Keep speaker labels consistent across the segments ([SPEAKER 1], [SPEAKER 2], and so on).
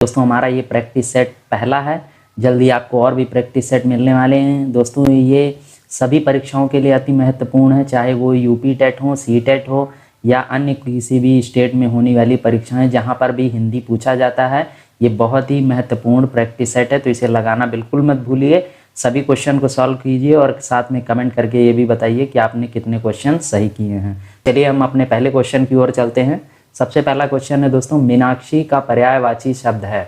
[SPEAKER 1] दोस्तों हमारा ये प्रैक्टिस सेट पहला है, जल्दी आपको और भी प्रैक्टिस सेट मिलने वाले हैं। दोस्तों ये सभी परीक्षाओं के लिए अति महत्वपूर्ण है, चाहे वो यूपी टेट हो, सी टेट हो या अन्य किसी भी स्टेट में होने वाली परीक्षाएं जहां पर भी हिंदी पूछा जाता है। ये बहुत ही महत्वपूर्ण प्रैक्टिस सेट है, तो इसे लगाना बिल्कुल मत भूलिए। सभी क्वेश्चन को सॉल्व कीजिए और साथ में कमेंट करके ये भी बताइए कि आपने कितने क्वेश्चन सही किए हैं। चलिए हम अपने पहले क्वेश्चन की ओर चलते हैं। सबसे पहला क्वेश्चन है दोस्तों, मीनाक्षी का पर्यायवाची शब्द है।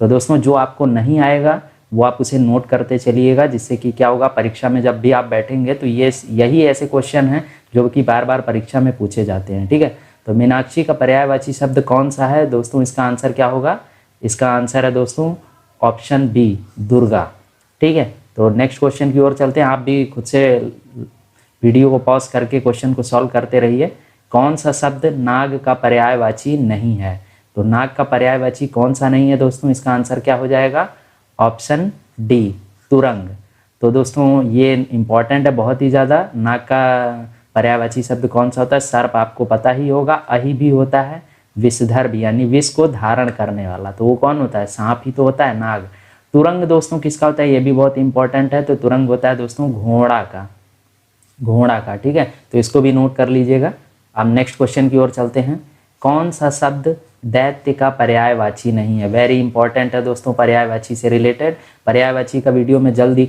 [SPEAKER 1] तो दोस्तों जो आपको नहीं आएगा वो आप उसे नोट करते चलिएगा, जिससे कि क्या होगा, परीक्षा में जब भी आप बैठेंगे तो यही ऐसे क्वेश्चन हैं जो कि बार बार परीक्षा में पूछे जाते हैं। ठीक है, तो मीनाक्षी का पर्यायवाची शब्द कौन सा है दोस्तों? इसका आंसर क्या होगा? इसका आंसर है दोस्तों ऑप्शन बी, दुर्गा। ठीक है, तो नेक्स्ट क्वेश्चन की ओर चलते हैं। आप भी खुद से वीडियो को पॉज करके क्वेश्चन को सॉल्व करते रहिए। कौन सा शब्द नाग का पर्यायवाची नहीं है? तो नाग का पर्यायवाची कौन सा नहीं है दोस्तों? इसका आंसर क्या हो जाएगा? ऑप्शन डी, तुरंग। तो दोस्तों ये इंपॉर्टेंट है बहुत ही ज़्यादा। नाग का पर्यायवाची शब्द कौन सा होता है? सर्प आपको पता ही होगा, अहि भी होता है, विषधर भी, यानी विष को धारण करने वाला, तो वो कौन होता है? सांप ही तो होता है, नाग। तुरंग दोस्तों किसका होता है? ये भी बहुत इंपॉर्टेंट है। तो तुरंग होता है दोस्तों घोड़ा का, घोड़ा का। ठीक है, तो इसको भी नोट कर लीजिएगा। अब नेक्स्ट क्वेश्चन की ओर चलते हैं। कौन सा शब्द दैत्य का पर्यायवाची नहीं है? वेरी इंपॉर्टेंट है दोस्तों, पर्यायवाची से रिलेटेड। पर्यायवाची का वीडियो में जल्दी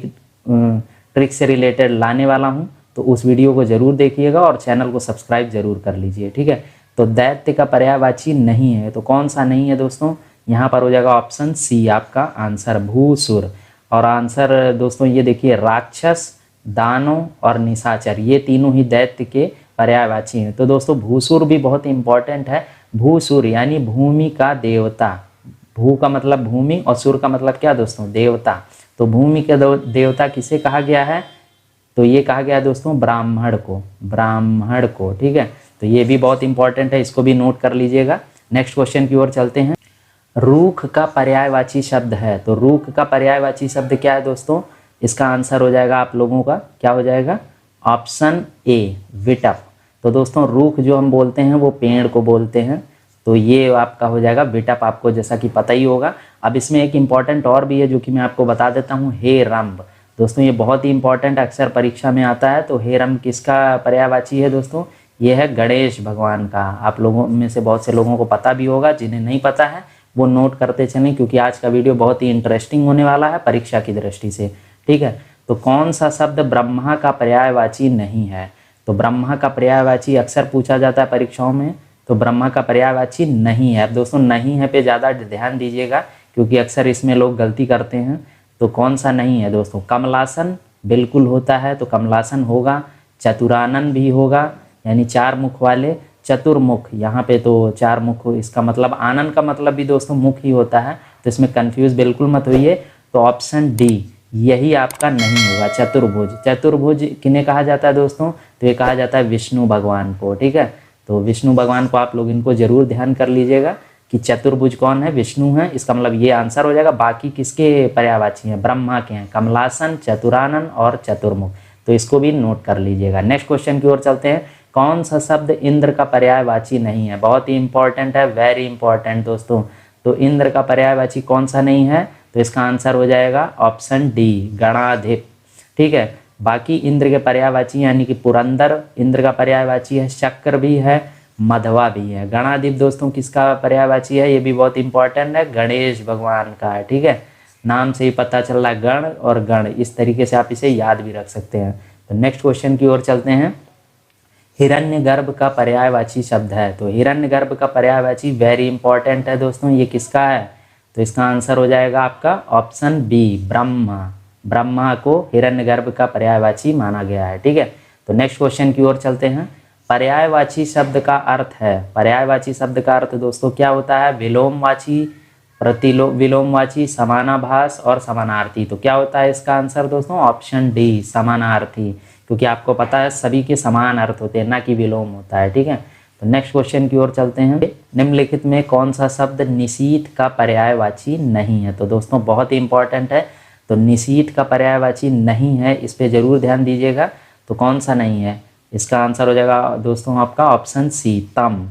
[SPEAKER 1] ट्रिक से रिलेटेड लाने वाला हूं, तो उस वीडियो को जरूर देखिएगा और चैनल को सब्सक्राइब जरूर कर लीजिए। ठीक है, तो दैत्य का पर्यायवाची नहीं है, तो कौन सा नहीं है दोस्तों? यहाँ पर हो जाएगा ऑप्शन सी आपका आंसर, भूसुर। और आंसर दोस्तों ये देखिए, राक्षस, दानव और निशाचर, ये तीनों ही दैत्य के पर्यायवाची हैं। तो दोस्तों भूसुर भी बहुत इंपॉर्टेंट है। भूसुर यानी भूमि का देवता। भू का मतलब भूमि और सुर का मतलब क्या दोस्तों? देवता। तो भूमि के देवता किसे कहा गया है? तो ये कहा गया है दोस्तों ब्राह्मण को, ब्राह्मण को। ठीक है, तो ये भी बहुत इंपॉर्टेंट है, इसको भी नोट कर लीजिएगा। नेक्स्ट क्वेश्चन की ओर चलते हैं। रूख का पर्यायवाची शब्द है, तो रूख का पर्यायवाची शब्द क्या है दोस्तों? इसका आंसर हो जाएगा आप लोगों का, क्या हो जाएगा? ऑप्शन ए, विटप। तो दोस्तों रूख जो हम बोलते हैं वो पेड़ को बोलते हैं, तो ये आपका हो जाएगा विटप, आपको जैसा कि पता ही होगा। अब इसमें एक इम्पॉर्टेंट और भी है जो कि मैं आपको बता देता हूँ, हेरम्ब। दोस्तों ये बहुत ही इंपॉर्टेंट, अक्सर परीक्षा में आता है। तो हेरम्ब किसका पर्यायवाची है दोस्तों? ये है गणेश भगवान का। आप लोगों में से बहुत से लोगों को पता भी होगा, जिन्हें नहीं पता है वो नोट करते चलें, क्योंकि आज का वीडियो बहुत ही इंटरेस्टिंग होने वाला है परीक्षा की दृष्टि से। ठीक है, तो कौन सा शब्द ब्रह्मा का पर्यायवाची नहीं है? तो ब्रह्मा का पर्यायवाची अक्सर पूछा जाता है परीक्षाओं में, तो ब्रह्मा का पर्यायवाची नहीं है। अब दोस्तों नहीं है पे ज़्यादा ध्यान दीजिएगा, क्योंकि अक्सर इसमें लोग गलती करते हैं। तो कौन सा नहीं है दोस्तों? कमलासन बिल्कुल होता है, तो कमलासन होगा। चतुरानन भी होगा, यानी चार मुख वाले। चतुर्मुख, यहाँ पे तो चार मुख, इसका मतलब आनंद का मतलब भी दोस्तों मुख ही होता है, तो इसमें कंफ्यूज बिल्कुल मत होइए। तो ऑप्शन डी यही आपका नहीं होगा, चतुर्भुज। चतुर्भुज किन्हें कहा जाता है दोस्तों? तो ये कहा जाता है विष्णु भगवान को। ठीक है, तो विष्णु भगवान को आप लोग इनको जरूर ध्यान कर लीजिएगा कि चतुर्भुज कौन है? विष्णु है, इसका मतलब ये आंसर हो जाएगा। बाकी किसके पर्यायवाची हैं? ब्रह्मा के हैं, कमलासन, चतुरानन और चतुर्मुख, तो इसको भी नोट कर लीजिएगा। नेक्स्ट क्वेश्चन की ओर चलते हैं। कौन सा शब्द इंद्र का पर्यायवाची नहीं है? बहुत ही इंपॉर्टेंट है, वेरी इंपॉर्टेंट दोस्तों। तो इंद्र का पर्यायवाची कौन सा नहीं है? तो इसका आंसर हो जाएगा ऑप्शन डी, गणाधिप। ठीक है, बाकी इंद्र के पर्यायवाची यानी कि पुरंदर इंद्र का पर्यायवाची है, शक्र भी है, मधवा भी है। गणाधिप दोस्तों किसका पर्यायवाची है? ये भी बहुत इंपॉर्टेंट है, गणेश भगवान का है। ठीक है, नाम से ही पता चल रहा है, गण और गण, इस तरीके से आप इसे याद भी रख सकते हैं। तो नेक्स्ट क्वेश्चन की ओर चलते हैं। हिरण्यगर्भ का पर्यायवाची शब्द है, तो हिरण्यगर्भ का पर्यायवाची वेरी इंपॉर्टेंट है दोस्तों, ये किसका है? तो इसका आंसर हो जाएगा आपका ऑप्शन बी, ब्रह्मा। ब्रह्मा को हिरण्यगर्भ का पर्यायवाची माना गया है। ठीक है, तो नेक्स्ट क्वेश्चन की ओर चलते हैं। पर्यायवाची शब्द का अर्थ है, पर्यायवाची शब्द का अर्थ दोस्तों क्या होता है? विलोमवाची, विलोमवाची, समानाभास और समानार्थी। तो क्या होता है इसका आंसर दोस्तों? ऑप्शन डी, समानार्थी, क्योंकि आपको पता है सभी के समान अर्थ होते हैं, ना कि विलोम होता है। ठीक है, तो नेक्स्ट क्वेश्चन की ओर चलते हैं। निम्नलिखित में कौन सा शब्द निशीथ का पर्यायवाची नहीं है? तो दोस्तों बहुत ही इंपॉर्टेंट है, तो निशीथ का पर्यायवाची नहीं है, इस पे जरूर ध्यान दीजिएगा। तो कौन सा नहीं है? इसका आंसर हो जाएगा दोस्तों आपका ऑप्शन सी, तम।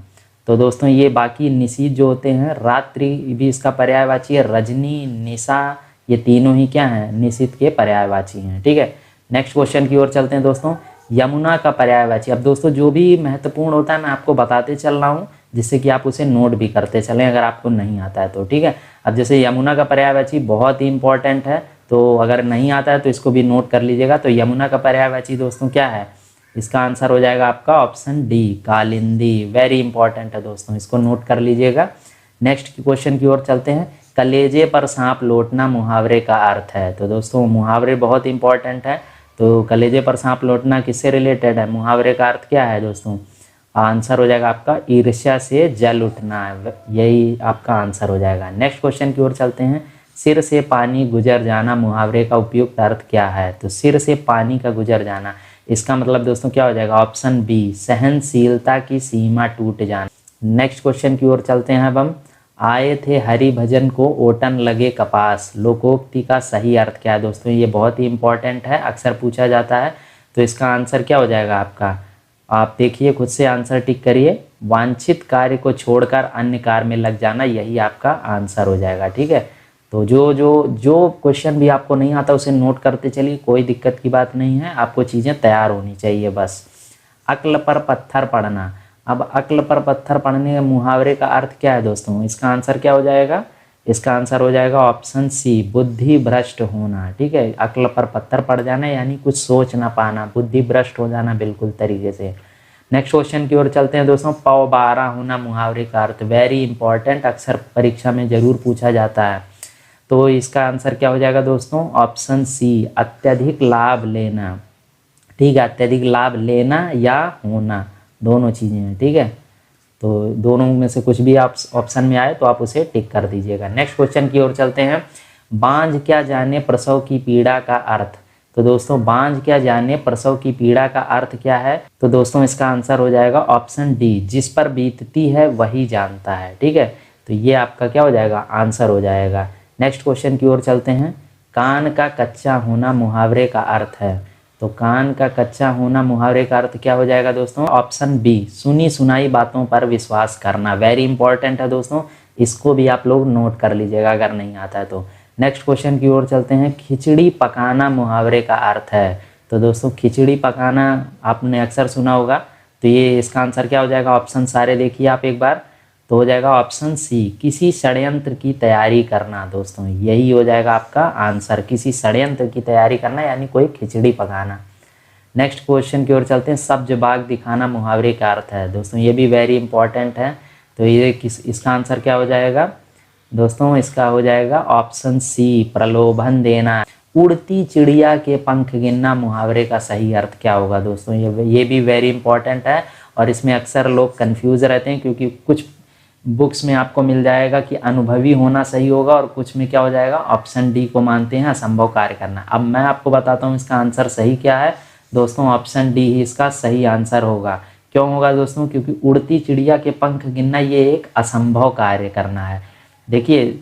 [SPEAKER 1] तो दोस्तों ये बाकी निशीथ जो होते हैं, रात्रि भी इसका पर्यायवाची है, रजनी, निशा, ये तीनों ही क्या हैं, निशीथ के पर्यायवाची हैं। ठीक है, नेक्स्ट क्वेश्चन की ओर चलते हैं दोस्तों। यमुना का पर्यायवाची, अब दोस्तों जो भी महत्वपूर्ण होता है मैं आपको बताते चल रहा हूँ, जिससे कि आप उसे नोट भी करते चलें अगर आपको नहीं आता है तो। ठीक है, अब जैसे यमुना का पर्यायवाची बहुत ही इंपॉर्टेंट है, तो अगर नहीं आता है तो इसको भी नोट कर लीजिएगा। तो यमुना का पर्यायवाची दोस्तों क्या है, इसका आंसर हो जाएगा आपका option D, Kalindi. Very important है दोस्तों, इसको नोट कर लीजिएगा। नेक्स्ट क्वेश्चन की ओर चलते हैं। कलेजे पर सांप लौटना मुहावरे का अर्थ है। तो दोस्तों मुहावरे बहुत इंपॉर्टेंट है, तो कलेजे पर सांप लौटना किससे रिलेटेड है, मुहावरे का अर्थ क्या है दोस्तों, आंसर हो जाएगा आपका ईर्ष्या से जल उठना, यही आपका आंसर हो जाएगा। नेक्स्ट क्वेश्चन की ओर चलते हैं। सिर से पानी गुजर जाना मुहावरे का उपयुक्त अर्थ क्या है। तो सिर से पानी का गुजर जाना, इसका मतलब दोस्तों क्या हो जाएगा, ऑप्शन बी, सहनशीलता की सीमा टूट जाना। नेक्स्ट क्वेश्चन की ओर चलते हैं। अब हम आए थे हरि भजन को ओटन लगे कपास, लोकोक्ति का सही अर्थ क्या है दोस्तों, ये बहुत ही इंपॉर्टेंट है, अक्सर पूछा जाता है। तो इसका आंसर क्या हो जाएगा आपका, आप देखिए खुद से आंसर टिक करिए, वांछित कार्य को छोड़कर अन्य कार्य में लग जाना, यही आपका आंसर हो जाएगा। ठीक है, तो जो क्वेश्चन भी आपको नहीं आता उसे नोट करते चलिए, कोई दिक्कत की बात नहीं है, आपको चीज़ें तैयार होनी चाहिए बस। अक्ल पर पत्थर पड़ना, अब अक्ल पर पत्थर पड़ने के मुहावरे का अर्थ क्या है दोस्तों, इसका आंसर क्या हो जाएगा, इसका आंसर हो जाएगा ऑप्शन सी, बुद्धि भ्रष्ट होना। ठीक है, अक्ल पर पत्थर पड़ जाना यानी कुछ सोच ना पाना, बुद्धि भ्रष्ट हो जाना बिल्कुल तरीके से। नेक्स्ट क्वेश्चन की ओर चलते हैं दोस्तों। पौ बारह होना मुहावरे का अर्थ, वेरी इंपॉर्टेंट, अक्सर परीक्षा में जरूर पूछा जाता है। तो इसका आंसर क्या हो जाएगा दोस्तों, ऑप्शन सी, अत्यधिक लाभ लेना। ठीक है, अत्यधिक लाभ लेना या होना, दोनों चीज़ें हैं। ठीक है, तो दोनों में से कुछ भी आप ऑप्शन में आए तो आप उसे टिक कर दीजिएगा। नेक्स्ट क्वेश्चन की ओर चलते हैं। बांझ क्या जाने प्रसव की पीड़ा का अर्थ। तो दोस्तों बांझ क्या जाने प्रसव की पीड़ा का अर्थ क्या है, तो दोस्तों इसका आंसर हो जाएगा ऑप्शन डी, जिस पर बीतती है वही जानता है। ठीक है, तो ये आपका क्या हो जाएगा, आंसर हो जाएगा। नेक्स्ट क्वेश्चन की ओर चलते हैं। कान का कच्चा होना मुहावरे का अर्थ है। तो कान का कच्चा होना मुहावरे का अर्थ क्या हो जाएगा दोस्तों, ऑप्शन बी, सुनी सुनाई बातों पर विश्वास करना। वेरी इंपॉर्टेंट है दोस्तों, इसको भी आप लोग नोट कर लीजिएगा अगर नहीं आता है तो। नेक्स्ट क्वेश्चन की ओर चलते हैं। खिचड़ी पकाना मुहावरे का अर्थ है। तो दोस्तों खिचड़ी पकाना आपने अक्सर सुना होगा, तो ये इसका आंसर क्या हो जाएगा, ऑप्शन सारे देखिए आप एक बार, तो हो जाएगा ऑप्शन सी, किसी षड्यंत्र की तैयारी करना। दोस्तों यही हो जाएगा आपका आंसर, किसी षड्यंत्र की तैयारी करना यानी कोई खिचड़ी पकाना। नेक्स्ट क्वेश्चन की ओर चलते हैं। सब्ज बाग दिखाना मुहावरे का अर्थ है। दोस्तों ये भी वेरी इंपॉर्टेंट है, तो ये इसका आंसर क्या हो जाएगा दोस्तों, इसका हो जाएगा ऑप्शन सी, प्रलोभन देना। उड़ती चिड़िया के पंख गिनना मुहावरे का सही अर्थ क्या होगा दोस्तों, ये भी वेरी इंपॉर्टेंट है, और इसमें अक्सर लोग कंफ्यूज रहते हैं, क्योंकि कुछ बुक्स में आपको मिल जाएगा कि अनुभवी होना सही होगा, और कुछ में क्या हो जाएगा, ऑप्शन डी को मानते हैं असंभव कार्य करना। अब मैं आपको बताता हूँ इसका आंसर सही क्या है दोस्तों, ऑप्शन डी ही इसका सही आंसर होगा। क्यों होगा दोस्तों, क्योंकि उड़ती चिड़िया के पंख गिनना ये एक असंभव कार्य करना है। देखिए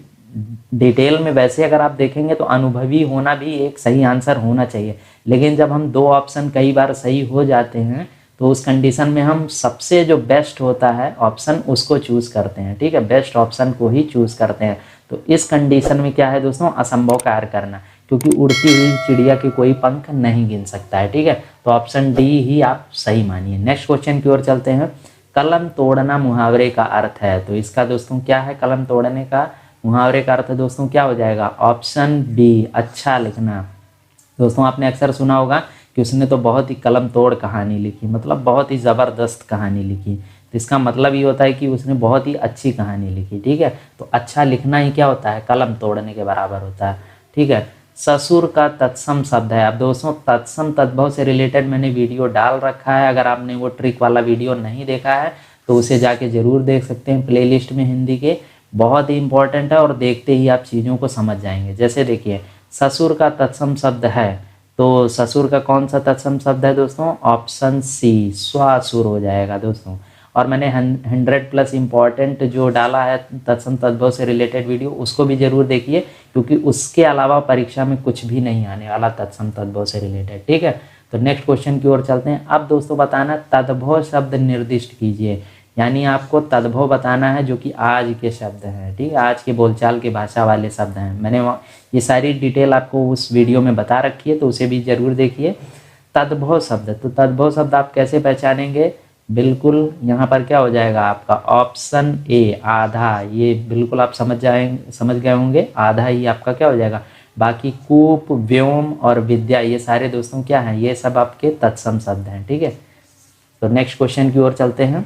[SPEAKER 1] डिटेल में वैसे अगर आप देखेंगे तो अनुभवी होना भी एक सही आंसर होना चाहिए, लेकिन जब हम दो ऑप्शन कई बार सही हो जाते हैं तो उस कंडीशन में हम सबसे जो बेस्ट होता है ऑप्शन उसको चूज़ करते हैं। ठीक है, बेस्ट ऑप्शन को ही चूज़ करते हैं। तो इस कंडीशन में क्या है दोस्तों, असंभव कार्य करना, क्योंकि उड़ती हुई चिड़िया के कोई पंख नहीं गिन सकता है। ठीक है, तो ऑप्शन डी ही आप सही मानिए। नेक्स्ट क्वेश्चन की ओर चलते हैं। कलम तोड़ना मुहावरे का अर्थ है। तो इसका दोस्तों क्या है, कलम तोड़ने का मुहावरे का अर्थ दोस्तों क्या हो जाएगा, ऑप्शन बी, अच्छा लिखना। दोस्तों आपने अक्सर सुना होगा कि उसने तो बहुत ही कलम तोड़ कहानी लिखी, मतलब बहुत ही ज़बरदस्त कहानी लिखी। तो इसका मतलब ये होता है कि उसने बहुत ही अच्छी कहानी लिखी। ठीक है, तो अच्छा लिखना ही क्या होता है, कलम तोड़ने के बराबर होता है। ठीक है, ससुर का तत्सम शब्द है। अब दोस्तों तत्सम तद्भव से रिलेटेड मैंने वीडियो डाल रखा है, अगर आपने वो ट्रिक वाला वीडियो नहीं देखा है तो उसे जाके ज़रूर देख सकते हैं प्लेलिस्ट में, हिंदी के, बहुत ही इंपॉर्टेंट है, और देखते ही आप चीज़ों को समझ जाएंगे। जैसे देखिए ससुर का तत्सम शब्द है, तो ससुर का कौन सा तत्सम शब्द है दोस्तों, ऑप्शन सी, स्वासुर हो जाएगा दोस्तों। और मैंने 100+ इंपॉर्टेंट जो डाला है तत्सम तद्भव से रिलेटेड वीडियो, उसको भी जरूर देखिए, क्योंकि उसके अलावा परीक्षा में कुछ भी नहीं आने वाला तत्सम तद्भव से रिलेटेड। ठीक है, तो नेक्स्ट क्वेश्चन की ओर चलते हैं। अब दोस्तों बताना तद्भव शब्द निर्दिष्ट कीजिए, यानी आपको तद्भव बताना है, जो कि आज के शब्द हैं, ठीक है, आज के बोलचाल के भाषा वाले शब्द हैं। मैंने ये सारी डिटेल आपको उस वीडियो में बता रखी है, तो उसे भी ज़रूर देखिए। तद्भव शब्द, तो तद्भव शब्द आप कैसे पहचानेंगे? बिल्कुल यहाँ पर क्या हो जाएगा आपका ऑप्शन ए आधा, ये बिल्कुल आप समझ गए होंगे, आधा ही आपका क्या हो जाएगा। बाकी कूप, व्योम और विद्या ये सारे दोस्तों क्या हैं, ये सब आपके तत्सम शब्द हैं, ठीक है। तो नेक्स्ट क्वेश्चन की ओर चलते हैं।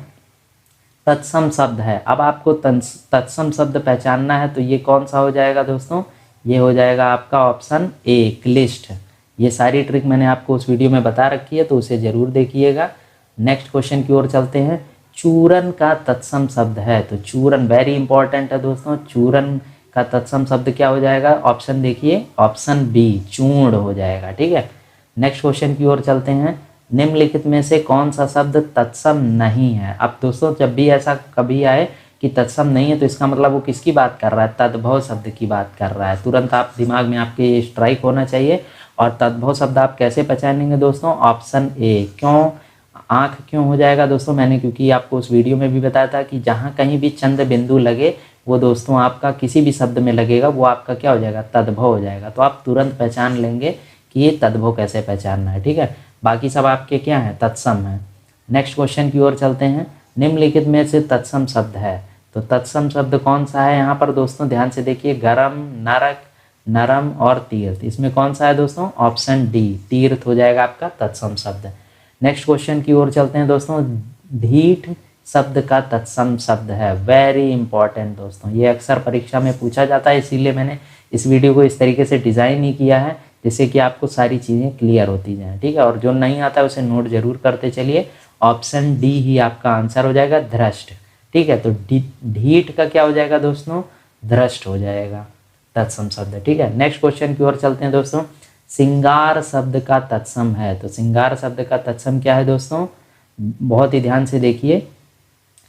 [SPEAKER 1] तत्सम शब्द है, अब आपको तत्सम शब्द पहचानना है, तो ये कौन सा हो जाएगा दोस्तों, ये हो जाएगा आपका ऑप्शन ए क्लिष्ट। ये सारी ट्रिक मैंने आपको उस वीडियो में बता रखी है, तो उसे ज़रूर देखिएगा। नेक्स्ट क्वेश्चन की ओर चलते हैं। चूरन का तत्सम शब्द है, तो चूरन वेरी इंपॉर्टेंट है दोस्तों। चूरन का तत्सम शब्द क्या हो जाएगा, ऑप्शन देखिए, ऑप्शन बी चूर्ण हो जाएगा, ठीक है। नेक्स्ट क्वेश्चन की ओर चलते हैं। निम्नलिखित में से कौन सा शब्द तत्सम नहीं है? अब दोस्तों जब भी ऐसा कभी आए कि तत्सम नहीं है, तो इसका मतलब वो किसकी बात कर रहा है, तद्भव शब्द की बात कर रहा है। तुरंत आप दिमाग में आपके स्ट्राइक होना चाहिए। और तद्भव शब्द आप कैसे पहचानेंगे दोस्तों, ऑप्शन ए। क्यों आँख क्यों हो जाएगा दोस्तों, मैंने क्योंकि आपको उस वीडियो में भी बताया था कि जहाँ कहीं भी चंद्र बिंदु लगे वो दोस्तों आपका किसी भी शब्द में लगेगा, वो आपका क्या हो जाएगा, तद्भव हो जाएगा। तो आप तुरंत पहचान लेंगे कि ये तद्भव कैसे पहचानना है, ठीक है। बाकी सब आपके क्या हैं, तत्सम हैं। नेक्स्ट क्वेश्चन की ओर चलते हैं। निम्नलिखित में से तत्सम शब्द है, तो तत्सम शब्द कौन सा है यहाँ पर दोस्तों, ध्यान से देखिए। गरम, नरक, नरम और तीर्थ, इसमें कौन सा है दोस्तों, ऑप्शन डी तीर्थ हो जाएगा आपका तत्सम शब्द। नेक्स्ट क्वेश्चन की ओर चलते हैं दोस्तों। ढीठ शब्द का तत्सम शब्द है, वेरी इंपॉर्टेंट दोस्तों, ये अक्सर परीक्षा में पूछा जाता है, इसीलिए मैंने इस वीडियो को इस तरीके से डिज़ाइन ही किया है जिससे कि आपको सारी चीज़ें क्लियर होती जाएं, ठीक है। और जो नहीं आता है उसे नोट जरूर करते चलिए। ऑप्शन डी ही आपका आंसर हो जाएगा, धृष्ट, ठीक है। तो ढीठ का क्या हो जाएगा दोस्तों, धृष्ट हो जाएगा तत्सम शब्द, ठीक है। नेक्स्ट क्वेश्चन की ओर चलते हैं दोस्तों। सिंगार शब्द का तत्सम है, तो सिंगार शब्द का तत्सम क्या है दोस्तों, बहुत ही ध्यान से देखिए,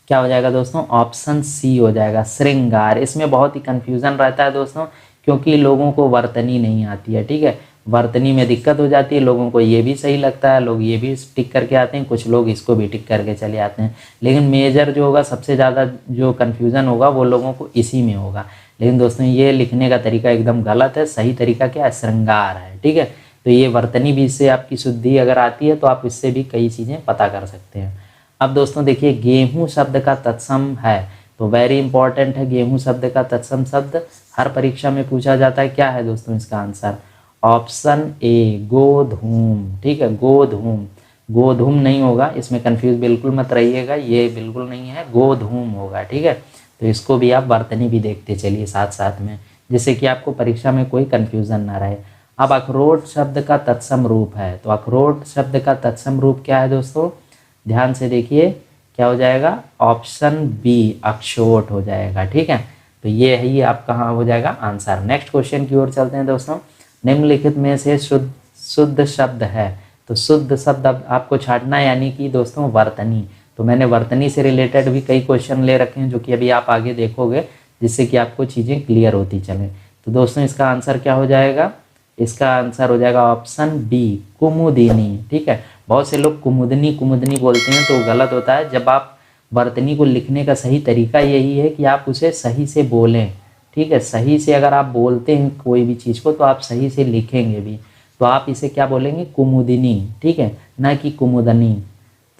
[SPEAKER 1] क्या हो जाएगा दोस्तों, ऑप्शन सी हो जाएगा, श्रृंगार। इसमें बहुत ही कंफ्यूजन रहता है दोस्तों, क्योंकि लोगों को वर्तनी नहीं आती है, ठीक है। वर्तनी में दिक्कत हो जाती है, लोगों को ये भी सही लगता है, लोग ये भी टिक करके आते हैं, कुछ लोग इसको भी टिक करके चले आते हैं। लेकिन मेजर जो होगा, सबसे ज़्यादा जो कन्फ्यूज़न होगा वो लोगों को इसी में होगा। लेकिन दोस्तों ये लिखने का तरीका एकदम गलत है, सही तरीका क्या है, श्रृंगार है, ठीक है। तो ये वर्तनी भी इससे आपकी शुद्धि अगर आती है तो आप इससे भी कई चीज़ें पता कर सकते हैं। अब दोस्तों देखिए, गेहूँ शब्द का तत्सम है, तो वेरी इंपॉर्टेंट है गेहूँ शब्द का तत्सम शब्द, हर परीक्षा में पूछा जाता है। क्या है दोस्तों इसका आंसर, ऑप्शन ए गोधूम, ठीक है। गोधूम, गोधूम नहीं होगा, इसमें कंफ्यूज बिल्कुल मत रहिएगा, ये बिल्कुल नहीं है, गोधूम होगा, ठीक है। तो इसको भी आप वर्तनी भी देखते चलिए साथ साथ में, जिससे कि आपको परीक्षा में कोई कंफ्यूजन ना रहे। अब अखरोट शब्द का तत्सम रूप है, तो अखरोट शब्द का तत्सम रूप क्या है दोस्तों, ध्यान से देखिए, क्या हो जाएगा, ऑप्शन बी अक्षोट हो जाएगा, ठीक है। तो ये ही आपका कहाँ हो जाएगा आंसर। नेक्स्ट क्वेश्चन की ओर चलते हैं दोस्तों। निम्नलिखित में से शुद्ध शब्द है, तो शुद्ध शब्द आपको छांटना है, यानी कि दोस्तों वर्तनी। तो मैंने वर्तनी से रिलेटेड भी कई क्वेश्चन ले रखे हैं, जो कि अभी आप आगे देखोगे, जिससे कि आपको चीज़ें क्लियर होती चलें। तो दोस्तों इसका आंसर क्या हो जाएगा, इसका आंसर हो जाएगा ऑप्शन बी कुमुदिनी, ठीक है। बहुत से लोग कुमुदनी कुमुदनी बोलते हैं, तो गलत होता है। जब आप वर्तनी को लिखने का सही तरीका यही है कि आप उसे सही से बोलें, ठीक है। सही से अगर आप बोलते हैं कोई भी चीज़ को, तो आप सही से लिखेंगे भी। तो आप इसे क्या बोलेंगे, कुमुदिनी, ठीक है, ना कि कुमुदनी।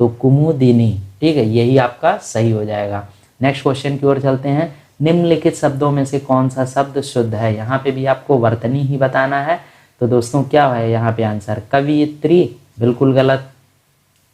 [SPEAKER 1] तो कुमुदिनी, ठीक है, यही आपका सही हो जाएगा। नेक्स्ट क्वेश्चन की ओर चलते हैं। निम्नलिखित शब्दों में से कौन सा शब्द शुद्ध है, यहाँ पे भी आपको वर्तनी ही बताना है। तो दोस्तों क्या है यहाँ पे आंसर, कवियत्री, बिल्कुल गलत।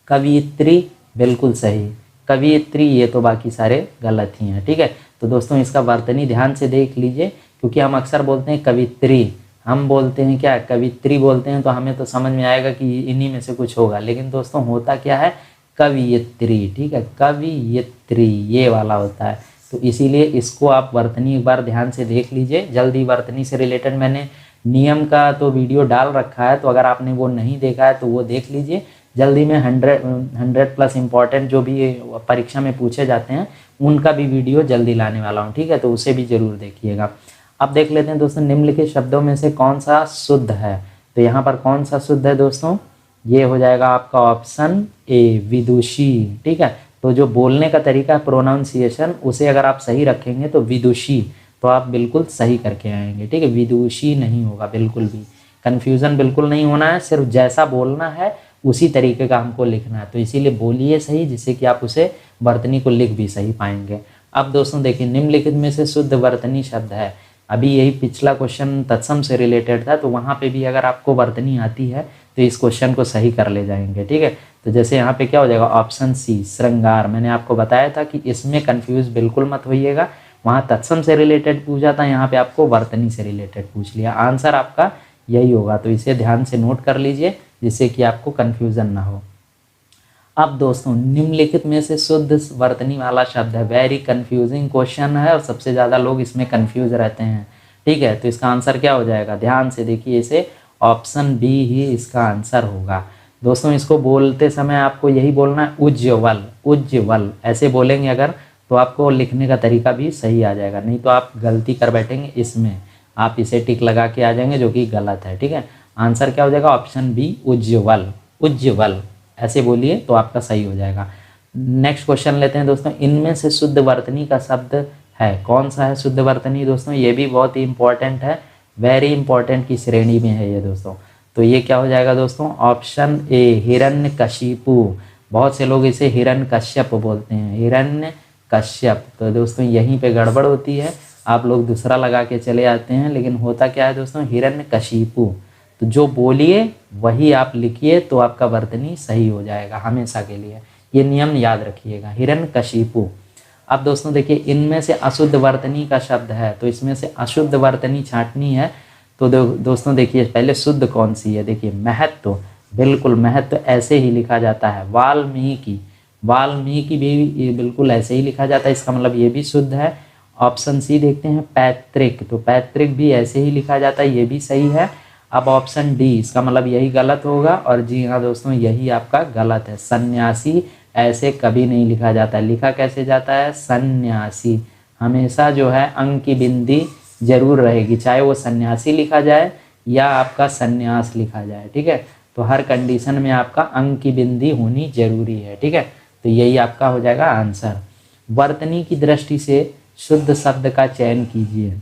[SPEAKER 1] कवियत्री बिल्कुल सही, कवियत्री ये तो बाकी सारे गलत ही हैं, ठीक है। तो दोस्तों इसका वर्तनी ध्यान से देख लीजिए, क्योंकि हम अक्सर बोलते हैं कवित्री, हम बोलते हैं क्या, कवित्री बोलते हैं, तो हमें तो समझ में आएगा कि इन्हीं में से कुछ होगा। लेकिन दोस्तों होता क्या है, कवियत्री, ठीक है, कवियत्री ये वाला होता है। तो इसीलिए इसको आप वर्तनी एक बार ध्यान से देख लीजिए। जल्दी वर्तनी से रिलेटेड मैंने नियम का तो वीडियो डाल रखा है, तो अगर आपने वो नहीं देखा है तो वो देख लीजिए। जल्दी में 100+ इम्पॉर्टेंट जो भी परीक्षा में पूछे जाते हैं उनका भी वीडियो जल्दी लाने वाला हूँ, ठीक है। तो उसे भी ज़रूर देखिएगा। अब देख लेते हैं दोस्तों, निम्नलिखित शब्दों में से कौन सा शुद्ध है। तो यहाँ पर कौन सा शुद्ध है दोस्तों, ये हो जाएगा आपका ऑप्शन ए विदुषी, ठीक है। तो जो बोलने का तरीका है, प्रोनाउंसिएशन, उसे अगर आप सही रखेंगे तो विदुषी, तो आप बिल्कुल सही करके आएंगे। ठीक है, विदुषी नहीं होगा बिल्कुल भी, कन्फ्यूज़न बिल्कुल नहीं होना है, सिर्फ जैसा बोलना है उसी तरीके का हमको लिखना है। तो इसीलिए बोलिए सही, जिससे कि आप उसे वर्तनी को लिख भी सही पाएंगे। अब दोस्तों देखिए, निम्नलिखित में से शुद्ध वर्तनी शब्द है। अभी यही पिछला क्वेश्चन तत्सम से रिलेटेड था, तो वहाँ पे भी अगर आपको वर्तनी आती है तो इस क्वेश्चन को सही कर ले जाएंगे। ठीक है, तो जैसे यहाँ पे क्या हो जाएगा, ऑप्शन सी श्रृंगार। मैंने आपको बताया था कि इसमें कंफ्यूज बिल्कुल मत होइएगा, वहाँ तत्सम से रिलेटेड पूछा था, यहाँ पे आपको वर्तनी से रिलेटेड पूछ लिया, आंसर आपका यही होगा। तो इसे ध्यान से नोट कर लीजिए, जिससे कि आपको कन्फ्यूज़न ना हो। अब दोस्तों, निम्नलिखित में से शुद्ध वर्तनी वाला शब्द है। वेरी कंफ्यूजिंग क्वेश्चन है और सबसे ज़्यादा लोग इसमें कंफ्यूज रहते हैं। ठीक है, तो इसका आंसर क्या हो जाएगा, ध्यान से देखिए इसे, ऑप्शन बी ही इसका आंसर होगा। दोस्तों, इसको बोलते समय आपको यही बोलना है, उज्ज्वल, उज्ज्वल ऐसे बोलेंगे अगर, तो आपको लिखने का तरीका भी सही आ जाएगा। नहीं तो आप गलती कर बैठेंगे इसमें, आप इसे टिक लगा के आ जाएंगे, जो कि गलत है। ठीक है, आंसर क्या हो जाएगा, ऑप्शन बी, उज्ज्वल, उज्ज्वल ऐसे बोलिए तो आपका सही हो जाएगा। नेक्स्ट क्वेश्चन लेते हैं दोस्तों, इनमें से शुद्ध वर्तनी का शब्द है, कौन सा है शुद्ध वर्तनी दोस्तों, ये भी बहुत ही इंपॉर्टेंट है, वेरी इंपॉर्टेंट की श्रेणी में है ये दोस्तों। तो ये क्या हो जाएगा दोस्तों, ऑप्शन ए, हिरण्यकशिपु। बहुत से लोग इसे हिरण्यकश्यप बोलते हैं, हिरण्यकश्यप। तो दोस्तों यहीं पे गड़बड़ होती है, आप लोग दूसरा लगा के चले आते हैं, लेकिन होता क्या है दोस्तों, हिरण्यकशिपु। तो जो बोलिए वही आप लिखिए, तो आपका वर्तनी सही हो जाएगा हमेशा के लिए, ये नियम याद रखिएगा, हिरण्यकशिपु। अब दोस्तों देखिए, इनमें से अशुद्ध वर्तनी का शब्द है, तो इसमें से अशुद्ध वर्तनी छांटनी है। तो दोस्तों देखिए, पहले शुद्ध कौन सी है, देखिए महत्व, बिल्कुल महत्व ऐसे ही लिखा जाता है। वाल्मीकि, वाल्मीकि भी बिल्कुल ऐसे ही लिखा जाता है, इसका मतलब ये भी शुद्ध है। ऑप्शन सी देखते हैं, पैतृक, तो पैतृक भी ऐसे ही लिखा जाता है, ये भी सही है। अब ऑप्शन डी, इसका मतलब यही गलत होगा, और जी हाँ दोस्तों, यही आपका गलत है। सन्यासी ऐसे कभी नहीं लिखा जाता है, लिखा कैसे जाता है, सन्यासी। हमेशा जो है अंक की बिंदी जरूर रहेगी, चाहे वो सन्यासी लिखा जाए या आपका सन्यास लिखा जाए। ठीक है, तो हर कंडीशन में आपका अंक की बिंदी होनी जरूरी है। ठीक है, तो यही आपका हो जाएगा आंसर। वर्तनी की दृष्टि से शुद्ध शब्द का चयन कीजिए,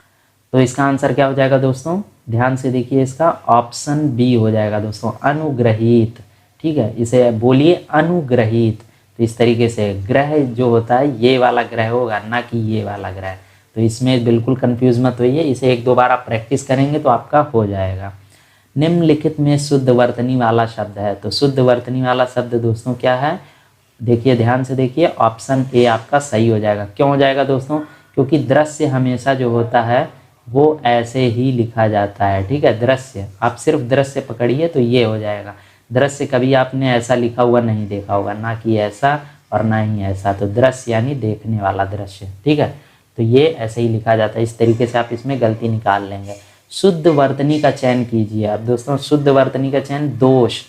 [SPEAKER 1] तो इसका आंसर क्या हो जाएगा दोस्तों, ध्यान से देखिए, इसका ऑप्शन बी हो जाएगा दोस्तों, अनुग्रहित। ठीक है, इसे बोलिए अनुग्रहित। तो इस तरीके से ग्रह जो होता है ये वाला ग्रह होगा, ना कि ये वाला ग्रह। तो इसमें बिल्कुल कंफ्यूज मत होइए, इसे एक दो बार आप प्रैक्टिस करेंगे तो आपका हो जाएगा। निम्नलिखित में शुद्ध वर्तनी वाला शब्द है, तो शुद्ध वर्तनी वाला शब्द दोस्तों क्या है, देखिए ध्यान से देखिए, ऑप्शन ए आपका सही हो जाएगा। क्यों हो जाएगा दोस्तों, क्योंकि दृश्य हमेशा जो होता है वो ऐसे ही लिखा जाता है। ठीक है, दृश्य, आप सिर्फ दृश्य पकड़िए तो ये हो जाएगा। दृश्य कभी आपने ऐसा लिखा हुआ नहीं देखा होगा, ना कि ऐसा और ना ही ऐसा, तो दृश्य यानी देखने वाला दृश्य। ठीक है, तो ये ऐसे ही लिखा जाता है, इस तरीके से आप इसमें गलती निकाल लेंगे। शुद्ध वर्तनी का चयन कीजिए। अब दोस्तों, शुद्ध वर्तनी का चयन, दोष,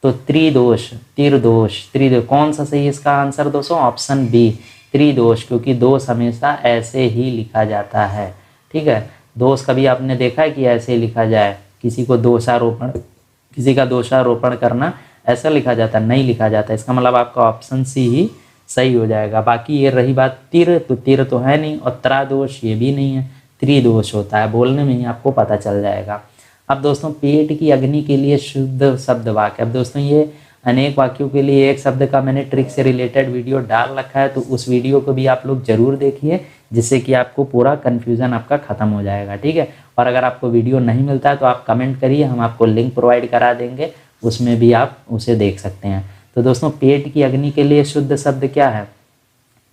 [SPEAKER 1] तो त्रिदोष, तिरदोष, त्रिदोष, कौन सा सही है इसका आंसर दोस्तों, ऑप्शन बी, त्रिदोष, क्योंकि दोष हमेशा ऐसे ही लिखा जाता है। ठीक है, दोष कभी आपने देखा है कि ऐसे लिखा जाए, किसी को दोषारोपण, किसी का दोषारोपण करना ऐसा लिखा जाता, नहीं लिखा जाता। इसका मतलब आपका ऑप्शन सी ही सही हो जाएगा। बाकी ये रही बात तिर, तो तिर तो है नहीं, और त्रादोष ये भी नहीं है, त्रिदोष होता है, बोलने में ही आपको पता चल जाएगा। अब दोस्तों, पेट की अग्नि के लिए शुद्ध शब्द वाक्य। अब दोस्तों, ये अनेक वाक्यों के लिए एक शब्द का मैंने ट्रिक से रिलेटेड वीडियो डाल रखा है, तो उस वीडियो को भी आप लोग जरूर देखिए, जिससे कि आपको पूरा कन्फ्यूज़न आपका ख़त्म हो जाएगा। ठीक है, और अगर आपको वीडियो नहीं मिलता है तो आप कमेंट करिए, हम आपको लिंक प्रोवाइड करा देंगे, उसमें भी आप उसे देख सकते हैं। तो दोस्तों, पेट की अग्नि के लिए शुद्ध शब्द क्या है,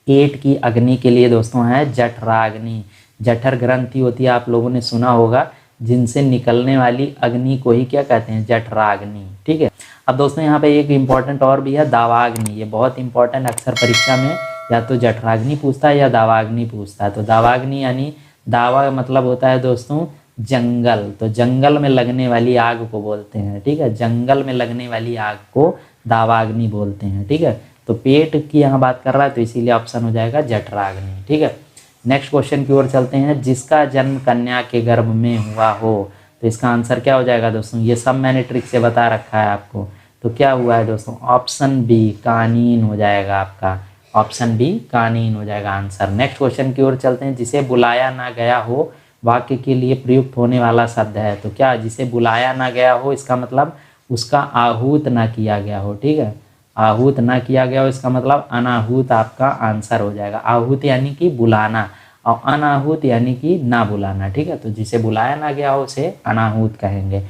[SPEAKER 1] पेट की अग्नि के लिए दोस्तों है जठराग्नि। जठर ग्रंथि होती है, आप लोगों ने सुना होगा, जिनसे निकलने वाली अग्नि को ही क्या कहते हैं, जठराग्नि। ठीक है, अब दोस्तों यहाँ पे एक इम्पॉर्टेंट और भी है, दावाग्नि। ये बहुत इंपॉर्टेंट, अक्सर परीक्षा में या तो जठराग्नि पूछता है या दावाग्नि पूछता है। तो दावाग्नि यानी, दावा मतलब होता है दोस्तों जंगल, तो जंगल में लगने वाली आग को बोलते हैं। ठीक है, जंगल में लगने वाली आग को दावाग्नि बोलते हैं। ठीक है, तो पेट की यहाँ बात कर रहा है, तो इसीलिए ऑप्शन हो जाएगा जठराग्नि। ठीक है, नेक्स्ट क्वेश्चन की ओर चलते हैं, जिसका जन्म कन्या के गर्भ में हुआ हो, तो इसका आंसर क्या हो जाएगा दोस्तों, ये सब मैंने ट्रिक से बता रखा है आपको। तो क्या हुआ है दोस्तों, ऑप्शन बी, कानीन हो जाएगा आपका। ऑप्शन बी कानीन हो जाएगा आंसर। नेक्स्ट क्वेश्चन की ओर चलते हैं। जिसे बुलाया ना गया हो वाक्य के लिए प्रयुक्त होने वाला शब्द है। तो क्या जिसे बुलाया ना गया हो, इसका मतलब उसका आहूत ना किया गया हो। ठीक है, आहूत ना किया गया हो इसका मतलब अनाहूत आपका आंसर हो जाएगा। आहूत यानी कि बुलाना और अनाहूत यानी कि ना बुलाना। ठीक है, तो जिसे बुलाया ना गया हो उसे अनाहूत कहेंगे।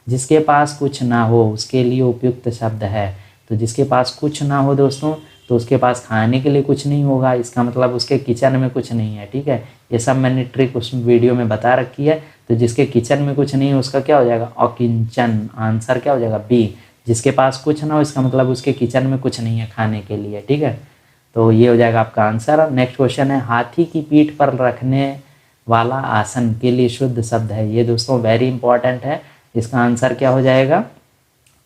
[SPEAKER 1] जिसके पास कुछ ना हो उसके लिए उपयुक्त शब्द है। तो जिसके पास कुछ ना हो दोस्तों, तो उसके पास खाने के लिए कुछ नहीं होगा, इसका मतलब उसके किचन में कुछ नहीं है। ठीक है, ये सब मैंने ट्रिक उस वीडियो में बता रखी है। तो जिसके किचन में कुछ नहीं है उसका क्या हो जाएगा, अकिंचन। आंसर क्या हो जाएगा, बी। जिसके पास कुछ ना हो इसका मतलब उसके किचन में कुछ नहीं है खाने के लिए। ठीक है, तो ये हो जाएगा आपका आंसर। नेक्स्ट क्वेश्चन है, हाथी की पीठ पर रखने वाला आसन के लिए शुद्ध शब्द है। ये दोस्तों वेरी इंपॉर्टेंट है। इसका आंसर क्या हो जाएगा,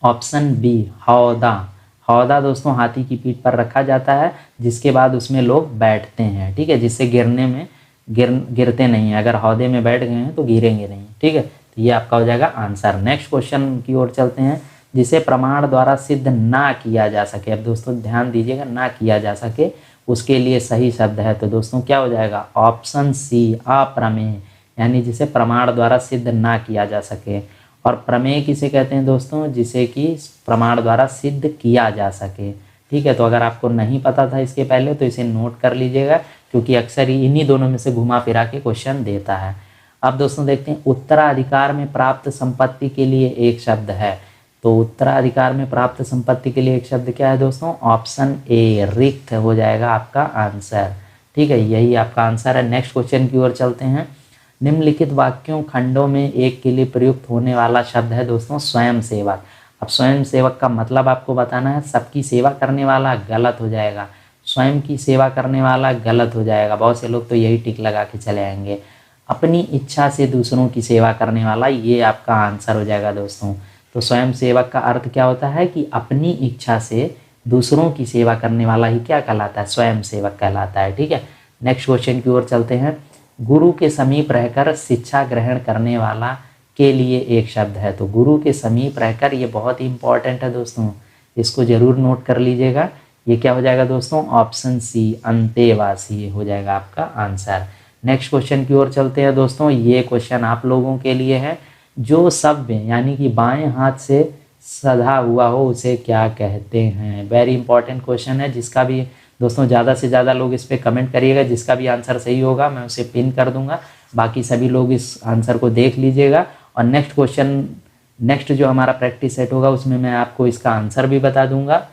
[SPEAKER 1] ऑप्शन बी, हौदा। हौदा दोस्तों हाथी की पीठ पर रखा जाता है जिसके बाद उसमें लोग बैठते हैं। ठीक है, जिससे गिरने में गिरते नहीं है। अगर हौदे में बैठ गए हैं तो गिरेंगे नहीं। ठीक है, तो ये आपका हो जाएगा आंसर। नेक्स्ट क्वेश्चन की ओर चलते हैं। जिसे प्रमाण द्वारा सिद्ध ना किया जा सके। अब दोस्तों ध्यान दीजिएगा, ना किया जा सके उसके लिए सही शब्द है। तो दोस्तों क्या हो जाएगा, ऑप्शन सी, अप्रमेय। यानी जिसे प्रमाण द्वारा सिद्ध ना किया जा सके। और प्रमेय किसे कहते हैं दोस्तों, जिसे कि प्रमाण द्वारा सिद्ध किया जा सके। ठीक है, तो अगर आपको नहीं पता था इसके पहले तो इसे नोट कर लीजिएगा, क्योंकि अक्सर ही इन्हीं दोनों में से घुमा फिरा के क्वेश्चन देता है। अब दोस्तों देखते हैं, उत्तराधिकार में प्राप्त संपत्ति के लिए एक शब्द है। तो उत्तराधिकार में प्राप्त संपत्ति के लिए एक शब्द क्या है दोस्तों, ऑप्शन ए, रिक्त हो जाएगा आपका आंसर। ठीक है, यही आपका आंसर है। नेक्स्ट क्वेश्चन की ओर चलते हैं। निम्नलिखित वाक्यों खंडों में एक के लिए प्रयुक्त होने वाला शब्द है दोस्तों स्वयं सेवक। अब स्वयं सेवक का मतलब आपको बताना है। सबकी सेवा करने वाला गलत हो जाएगा, स्वयं की सेवा करने वाला गलत हो जाएगा। बहुत से लोग तो यही टिक लगा के चले आएंगे। अपनी इच्छा से दूसरों की सेवा करने वाला, ये आपका आंसर हो जाएगा दोस्तों। तो स्वयं सेवक का अर्थ क्या होता है कि अपनी इच्छा से दूसरों की सेवा करने वाला ही क्या कहलाता है, स्वयं सेवक कहलाता है। ठीक है, नेक्स्ट क्वेश्चन की ओर चलते हैं। गुरु के समीप रहकर शिक्षा ग्रहण करने वाला के लिए एक शब्द है। तो गुरु के समीप रहकर, ये बहुत ही इंपॉर्टेंट है दोस्तों, इसको जरूर नोट कर लीजिएगा। ये क्या हो जाएगा दोस्तों, ऑप्शन सी, अंतेवासी हो जाएगा आपका आंसर। नेक्स्ट क्वेश्चन की ओर चलते हैं दोस्तों। ये क्वेश्चन आप लोगों के लिए है। जो सव्य यानी कि बाएं हाथ से सधा हुआ हो उसे क्या कहते हैं। वेरी इंपॉर्टेंट क्वेश्चन है, जिसका भी दोस्तों ज़्यादा से ज़्यादा लोग इस पर कमेंट करिएगा। जिसका भी आंसर सही होगा मैं उसे पिन कर दूंगा। बाकी सभी लोग इस आंसर को देख लीजिएगा। और नेक्स्ट क्वेश्चन, नेक्स्ट जो हमारा प्रैक्टिस सेट होगा उसमें मैं आपको इसका आंसर भी बता दूंगा।